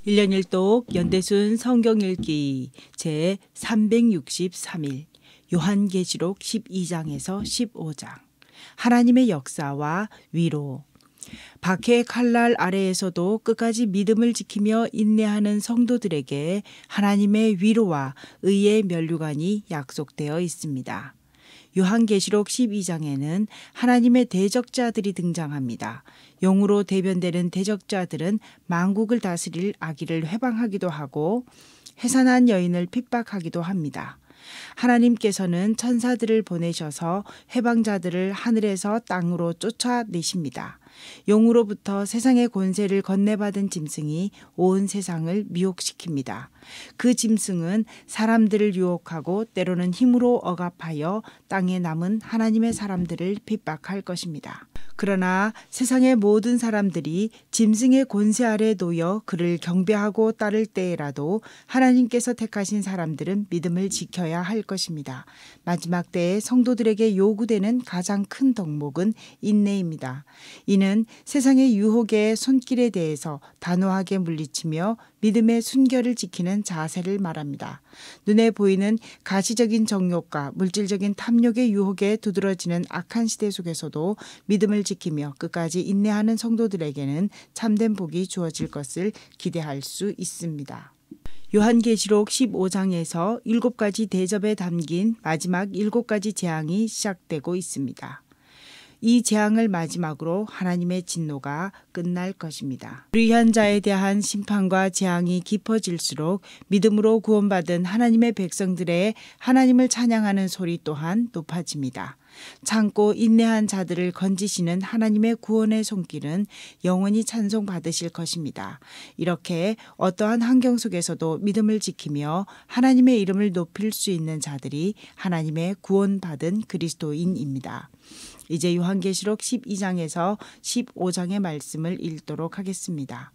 1년 1독 연대순 성경 읽기 제 363일 요한계시록 12장에서 15장 하나님의 역사와 위로. 박해의 칼날 아래에서도 끝까지 믿음을 지키며 인내하는 성도들에게 하나님의 위로와 의의 면류관이 약속되어 있습니다. 요한계시록 12장에는 하나님의 대적자들이 등장합니다. 용으로 대변되는 대적자들은 만국을 다스릴 아기를 회방하기도 하고 해산한 여인을 핍박하기도 합니다. 하나님께서는 천사들을 보내셔서 해방자들을 하늘에서 땅으로 쫓아내십니다. 용으로부터 세상의 권세를 건네받은 짐승이 온 세상을 미혹시킵니다. 그 짐승은 사람들을 유혹하고 때로는 힘으로 억압하여 땅에 남은 하나님의 사람들을 핍박할 것입니다. 그러나 세상의 모든 사람들이 짐승의 권세 아래 놓여 그를 경배하고 따를 때에라도 하나님께서 택하신 사람들은 믿음을 지켜야 할 것입니다. 마지막 때에 성도들에게 요구되는 가장 큰 덕목은 인내입니다. 이는 세상의 유혹의 손길에 대해서 단호하게 물리치며 믿음의 순결을 지키는 자세를 말합니다. 눈에 보이는 가시적인 정욕과 물질적인 탐욕의 유혹에 두드러지는 악한 시대 속에서도 믿음을 지키며 끝까지 인내하는 성도들에게는 참된 복이 주어질 것을 기대할 수 있습니다. 요한계시록 15장에서 7가지 대접에 담긴 마지막 7가지 재앙이 시작되고 있습니다. 이 재앙을 마지막으로 하나님의 진노가 끝날 것입니다. 불의한 자에 대한 심판과 재앙이 깊어질수록 믿음으로 구원받은 하나님의 백성들의 하나님을 찬양하는 소리 또한 높아집니다. 참고 인내한 자들을 건지시는 하나님의 구원의 손길은 영원히 찬송받으실 것입니다. 이렇게 어떠한 환경 속에서도 믿음을 지키며 하나님의 이름을 높일 수 있는 자들이 하나님의 구원받은 그리스도인입니다. 이제 요한계시록 12장에서 15장의 말씀을 읽도록 하겠습니다.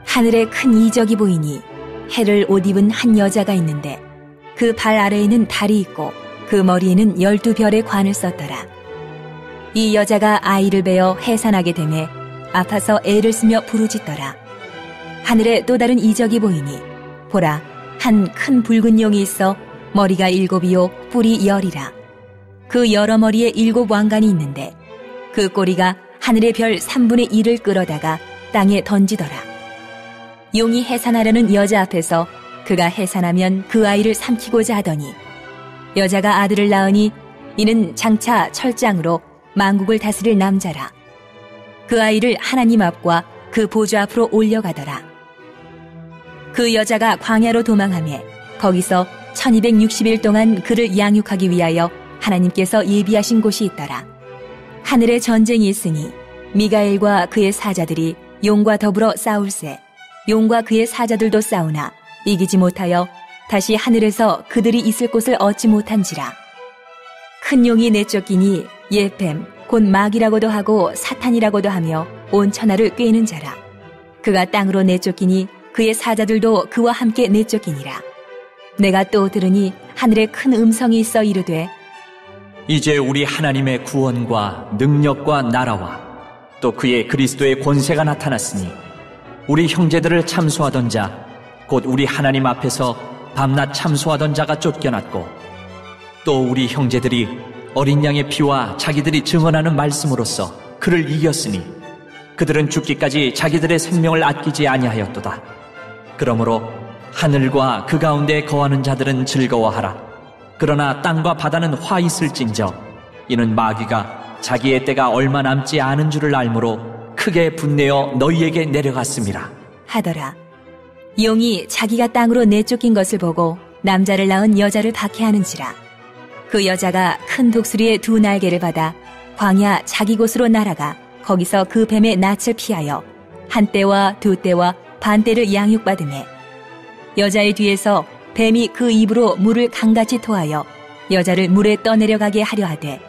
하늘에 큰 이적이 보이니 해를 옷 입은 한 여자가 있는데 그 발 아래에는 달이 있고 그 머리에는 12별의 관을 썼더라. 이 여자가 아이를 베어 해산하게 되매 아파서 애를 쓰며 부르짖더라. 하늘에 또 다른 이적이 보이니 보라, 한 큰 붉은 용이 있어 머리가 7이요 뿔이 10이라. 그 여러 머리에 7 왕관이 있는데 그 꼬리가 하늘의 별 3분의 1을 끌어다가 땅에 던지더라. 용이 해산하려는 여자 앞에서 그가 해산하면 그 아이를 삼키고자 하더니 여자가 아들을 낳으니 이는 장차 철장으로 만국을 다스릴 남자라. 그 아이를 하나님 앞과 그 보좌 앞으로 올려가더라. 그 여자가 광야로 도망하며 거기서 1260일 동안 그를 양육하기 위하여 하나님께서 예비하신 곳이 있더라. 하늘에 전쟁이 있으니 미가엘과 그의 사자들이 용과 더불어 싸울세. 용과 그의 사자들도 싸우나 이기지 못하여 다시 하늘에서 그들이 있을 곳을 얻지 못한지라. 큰 용이 내쫓기니 예뱀 곧 마귀라고도 하고 사탄이라고도 하며 온 천하를 꿰는 자라. 그가 땅으로 내쫓기니 그의 사자들도 그와 함께 내쫓기니라. 내가 또 들으니 하늘에 큰 음성이 있어 이르되 이제 우리 하나님의 구원과 능력과 나라와 또 그의 그리스도의 권세가 나타났으니 우리 형제들을 참소하던 자 곧 우리 하나님 앞에서 밤낮 참소하던 자가 쫓겨났고 또 우리 형제들이 어린 양의 피와 자기들이 증언하는 말씀으로써 그를 이겼으니 그들은 죽기까지 자기들의 생명을 아끼지 아니하였도다. 그러므로 하늘과 그 가운데 거하는 자들은 즐거워하라. 그러나 땅과 바다는 화 있을진저 이는 마귀가 자기의 때가 얼마 남지 않은 줄을 알므로 크게 분내어 너희에게 내려갔음이라 하더라. 용이 자기가 땅으로 내쫓긴 것을 보고 남자를 낳은 여자를 박해하는지라. 그 여자가 큰 독수리의 2 날개를 받아 광야 자기 곳으로 날아가 거기서 그 뱀의 낯을 피하여 한 떼와 2 떼와 반 떼를 양육받으매 여자의 뒤에서 뱀이 그 입으로 물을 강같이 토하여 여자를 물에 떠내려가게 하려 하되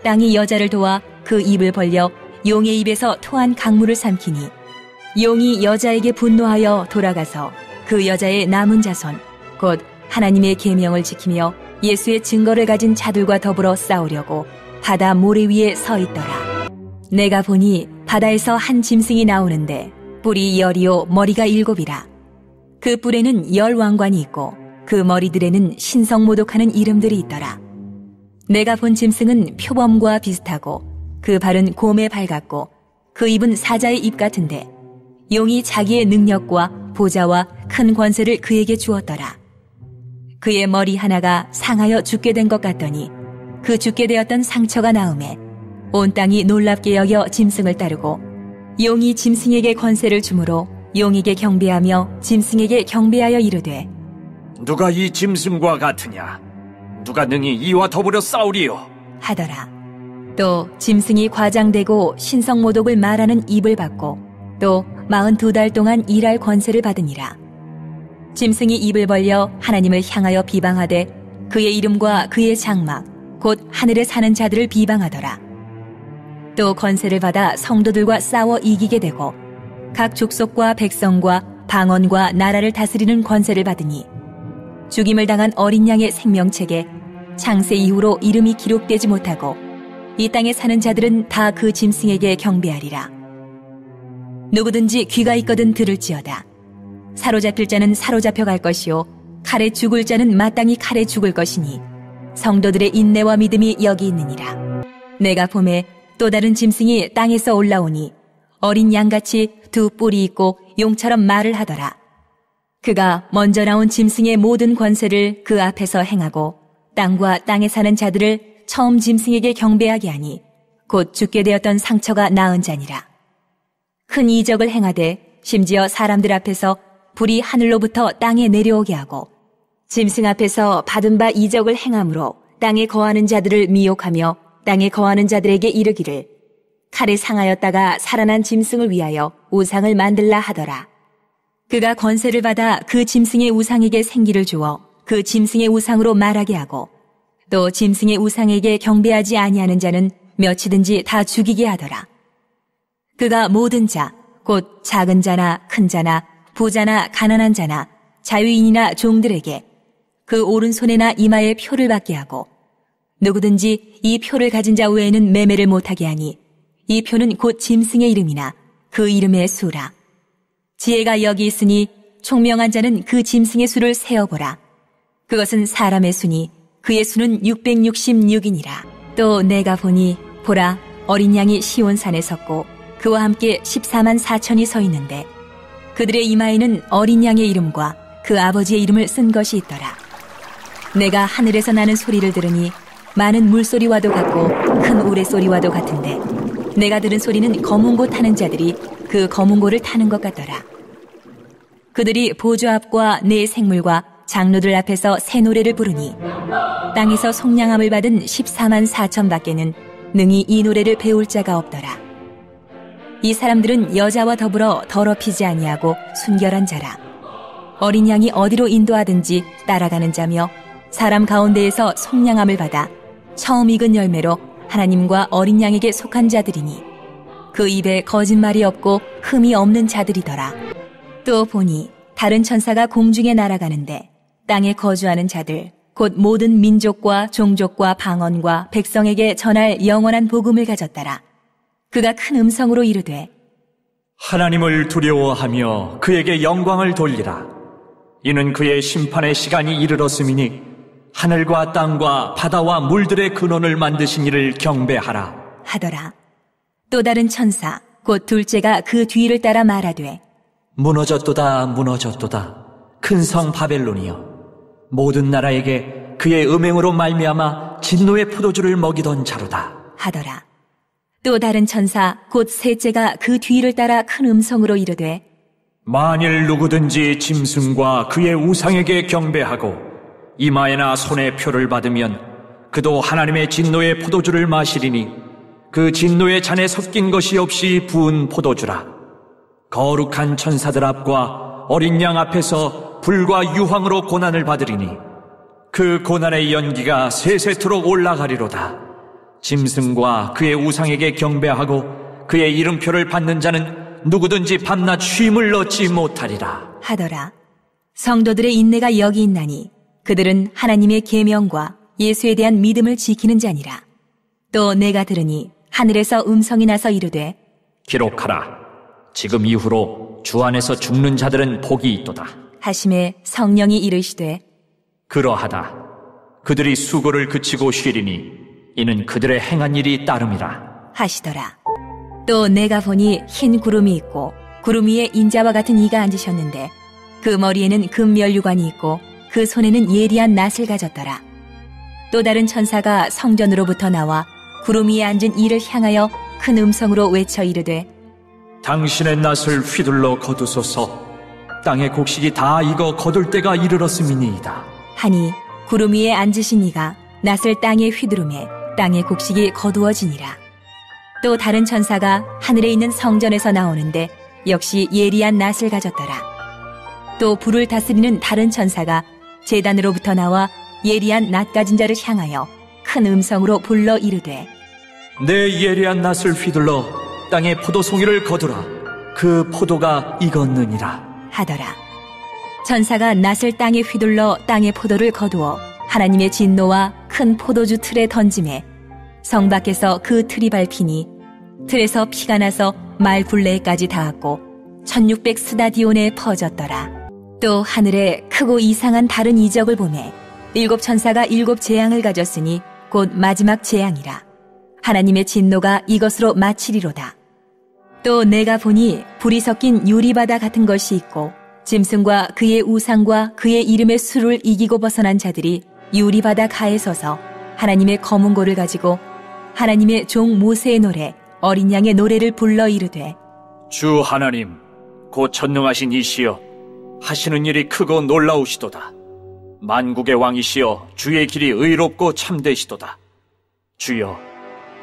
땅이 여자를 도와 그 입을 벌려 용의 입에서 토한 강물을 삼키니 용이 여자에게 분노하여 돌아가서 그 여자의 남은 자손 곧 하나님의 계명을 지키며 예수의 증거를 가진 자들과 더불어 싸우려고 바다 모래 위에 서 있더라. 내가 보니 바다에서 한 짐승이 나오는데 뿔이 열이요 머리가 7이라. 그 뿔에는 10왕관이 있고 그 머리들에는 신성모독하는 이름들이 있더라. 내가 본 짐승은 표범과 비슷하고 그 발은 곰의 발 같고 그 입은 사자의 입 같은데 용이 자기의 능력과 보좌와 큰 권세를 그에게 주었더라. 그의 머리 하나가 상하여 죽게 된 것 같더니 그 죽게 되었던 상처가 나음에 온 땅이 놀랍게 여겨 짐승을 따르고 용이 짐승에게 권세를 주므로 용에게 경배하며 짐승에게 경배하여 이르되 누가 이 짐승과 같으냐? 누가 능히 이와 더불어 싸우리요? 하더라. 또 짐승이 과장되고 신성모독을 말하는 입을 받고 또 42달 동안 일할 권세를 받으니라. 짐승이 입을 벌려 하나님을 향하여 비방하되 그의 이름과 그의 장막 곧 하늘에 사는 자들을 비방하더라. 또 권세를 받아 성도들과 싸워 이기게 되고 각 족속과 백성과 방언과 나라를 다스리는 권세를 받으니 죽임을 당한 어린 양의 생명책에 창세 이후로 이름이 기록되지 못하고 이 땅에 사는 자들은 다 그 짐승에게 경배하리라. 누구든지 귀가 있거든 들을지어다. 사로잡힐 자는 사로잡혀 갈 것이요 칼에 죽을 자는 마땅히 칼에 죽을 것이니 성도들의 인내와 믿음이 여기 있느니라. 내가 봄에 또 다른 짐승이 땅에서 올라오니 어린 양같이 두 뿔이 있고 용처럼 말을 하더라. 그가 먼저 나온 짐승의 모든 권세를 그 앞에서 행하고 땅과 땅에 사는 자들을 처음 짐승에게 경배하게 하니 곧 죽게 되었던 상처가 나은 자니라. 큰 이적을 행하되 심지어 사람들 앞에서 불이 하늘로부터 땅에 내려오게 하고 짐승 앞에서 받은 바 이적을 행함으로 땅에 거하는 자들을 미혹하며 땅에 거하는 자들에게 이르기를 칼에 상하였다가 살아난 짐승을 위하여 우상을 만들라 하더라. 그가 권세를 받아 그 짐승의 우상에게 생기를 주어 그 짐승의 우상으로 말하게 하고 또 짐승의 우상에게 경배하지 아니하는 자는 몇이든지 다 죽이게 하더라. 그가 모든 자, 곧 작은 자나 큰 자나 부자나 가난한 자나 자유인이나 종들에게 그 오른손에나 이마에 표를 받게 하고 누구든지 이 표를 가진 자 외에는 매매를 못하게 하니 이 표는 곧 짐승의 이름이나 그 이름의 수라. 지혜가 여기 있으니 총명한 자는 그 짐승의 수를 세어보라. 그것은 사람의 수니 그의 수는 666이니라. 또 내가 보니 보라 어린 양이 시온산에 섰고 그와 함께 14만 4천이 서 있는데 그들의 이마에는 어린 양의 이름과 그 아버지의 이름을 쓴 것이 있더라. 내가 하늘에서 나는 소리를 들으니 많은 물소리와도 같고 큰 우레소리와도 같은데 내가 들은 소리는 검은고 타는 자들이 그 검은고를 타는 것 같더라. 그들이 보좌 앞과 네 생물과 장로들 앞에서 새 노래를 부르니 땅에서 속량함을 받은 14만 4천 밖에는 능히 이 노래를 배울 자가 없더라. 이 사람들은 여자와 더불어 더럽히지 아니하고 순결한 자라. 어린 양이 어디로 인도하든지 따라가는 자며 사람 가운데에서 속량함을 받아 처음 익은 열매로 하나님과 어린 양에게 속한 자들이니 그 입에 거짓말이 없고 흠이 없는 자들이더라. 또 보니 다른 천사가 공중에 날아가는데 땅에 거주하는 자들 곧 모든 민족과 종족과 방언과 백성에게 전할 영원한 복음을 가졌더라. 그가 큰 음성으로 이르되 하나님을 두려워하며 그에게 영광을 돌리라. 이는 그의 심판의 시간이 이르렀음이니 하늘과 땅과 바다와 물들의 근원을 만드신 이를 경배하라 하더라. 또 다른 천사 곧 둘째가 그 뒤를 따라 말하되 무너졌도다 무너졌도다 큰 성 바벨론이여 모든 나라에게 그의 음행으로 말미암아 진노의 포도주를 먹이던 자로다 하더라. 또 다른 천사 곧 셋째가 그 뒤를 따라 큰 음성으로 이르되 만일 누구든지 짐승과 그의 우상에게 경배하고 이마에나 손에 표를 받으면 그도 하나님의 진노의 포도주를 마시리니 그 진노의 잔에 섞인 것이 없이 부은 포도주라. 거룩한 천사들 앞과 어린 양 앞에서 불과 유황으로 고난을 받으리니 그 고난의 연기가 세세토록 올라가리로다. 짐승과 그의 우상에게 경배하고 그의 이름표를 받는 자는 누구든지 밤낮 쉼을 얻지 못하리라 하더라. 성도들의 인내가 여기 있나니 그들은 하나님의 계명과 예수에 대한 믿음을 지키는 자니라. 또 내가 들으니 하늘에서 음성이 나서 이르되 기록하라. 지금 이후로 주 안에서 죽는 자들은 복이 있도다. 하심에 성령이 이르시되 그러하다. 그들이 수고를 그치고 쉬리니 이는 그들의 행한 일이 따름이라 하시더라. 또 내가 보니 흰 구름이 있고 구름 위에 인자와 같은 이가 앉으셨는데 그 머리에는 금면류관이 있고 그 손에는 예리한 낫을 가졌더라. 또 다른 천사가 성전으로부터 나와 구름 위에 앉은 이를 향하여 큰 음성으로 외쳐 이르되 당신의 낫을 휘둘러 거두소서. 땅의 곡식이 다 익어 거둘 때가 이르렀음이니이다. 하니 구름 위에 앉으신 이가 낫을 땅에 휘두르매 땅의 곡식이 거두어지니라. 또 다른 천사가 하늘에 있는 성전에서 나오는데 역시 예리한 낫을 가졌더라. 또 불을 다스리는 다른 천사가 제단으로부터 나와 예리한 낫 가진 자를 향하여 큰 음성으로 불러 이르되 내 예리한 낫을 휘둘러 땅의 포도송이를 거두라. 그 포도가 익었느니라 하더라. 천사가 낫을 땅에 휘둘러 땅의 포도를 거두어 하나님의 진노와 큰 포도주 틀에 던짐에 성 밖에서 그 틀이 밟히니 틀에서 피가 나서 말 굴레까지 닿았고 1600 스다디온에 퍼졌더라. 또 하늘에 크고 이상한 다른 이적을 보매 일곱 천사가 일곱 재앙을 가졌으니 곧 마지막 재앙이라. 하나님의 진노가 이것으로 마치리로다. 또 내가 보니 불이 섞인 유리바다 같은 것이 있고 짐승과 그의 우상과 그의 이름의 수를 이기고 벗어난 자들이 유리바다 가에 서서 하나님의 검은 고를 가지고 하나님의 종 모세의 노래 어린 양의 노래를 불러 이르되 주 하나님 곧 전능하신 이시여 하시는 일이 크고 놀라우시도다. 만국의 왕이시여 주의 길이 의롭고 참되시도다. 주여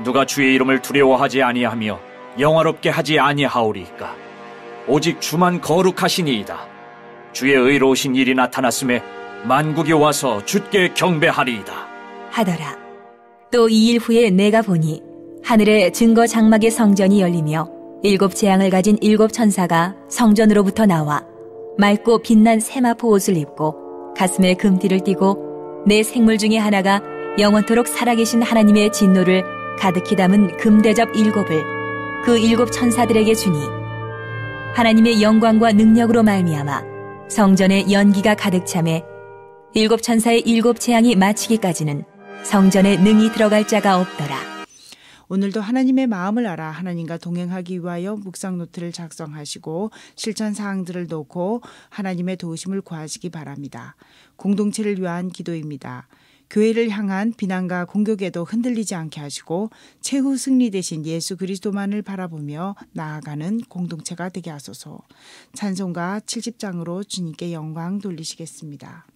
누가 주의 이름을 두려워하지 아니하며 영화롭게 하지 아니하오리이까. 오직 주만 거룩하시니이다. 주의 의로우신 일이 나타났음에 만국이 와서 주께 경배하리이다 하더라. 또 2일 후에 내가 보니 하늘에 증거 장막의 성전이 열리며 일곱 재앙을 가진 일곱 천사가 성전으로부터 나와 맑고 빛난 세마포 옷을 입고 가슴에 금띠를 띠고 내 생물 중에 하나가 영원토록 살아계신 하나님의 진노를 가득히 담은 금대접 일곱을 그 일곱 천사들에게 주니 하나님의 영광과 능력으로 말미암아 성전에 연기가 가득 차매 일곱 천사의 일곱 재앙이 마치기까지는 성전에 능히 들어갈 자가 없더라. 오늘도 하나님의 마음을 알아 하나님과 동행하기 위하여 묵상 노트를 작성하시고 실천 사항들을 놓고 하나님의 도우심을 구하시기 바랍니다. 공동체를 위한 기도입니다. 교회를 향한 비난과 공격에도 흔들리지 않게 하시고 최후 승리 되신 예수 그리스도만을 바라보며 나아가는 공동체가 되게 하소서. 찬송가 70장으로 주님께 영광 돌리시겠습니다.